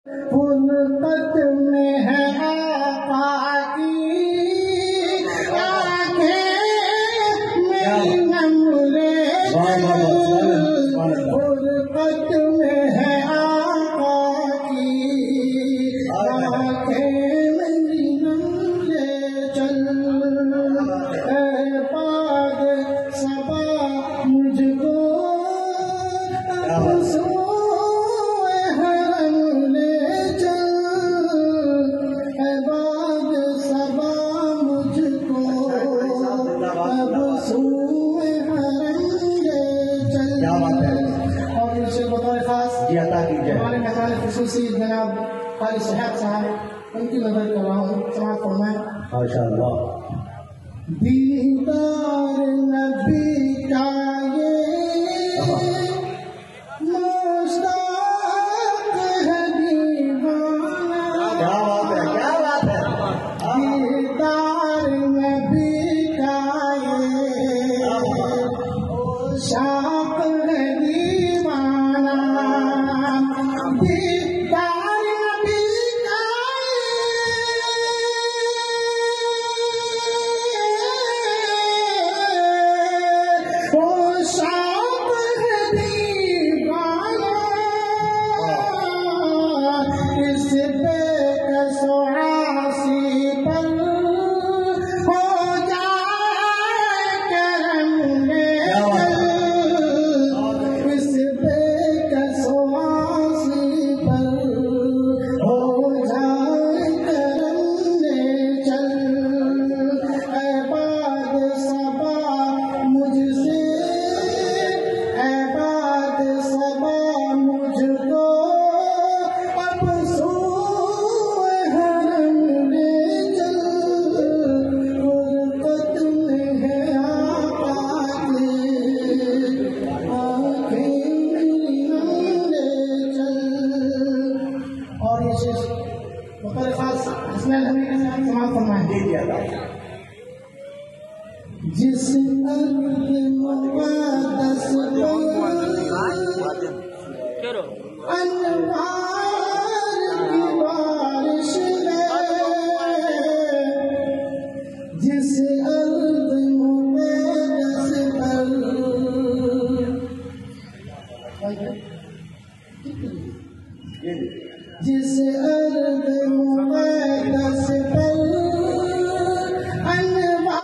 फुलकत में है आका की आंखें मेरी नमरे फुलकत में है आका की आंखें मेरी नमरे चल पाग सबा मुझको हमारे मेहमान खुसूसी जनाब काली साहब साहब उनकी नजर कर रहा हूँ समाप्त फरमाएं। माशाअल्लाह। दीदार नबी का ये मुश्ताक है दीवाना। क्या बात है, क्या बात है। दीदार नबी का ये शाक है दीवाना। दीदार नबी का वो शाक है दीवाना। इस बेकसो आसी पर हो जाए करम ने इस बेकसो आसी पर हो जाए करम ने चल ऐबाद सबा मुझसे ऐबाद सबा मुझको अब सोए हरम ले चल फुरकत में है आका की आंखें मेरी नम ले चल। और ये शेष मुख्तलिफ खास हसनैन हमीद के साथ समाप्त फरमाएं। जिस अर्ज़ मुक़द्दस पर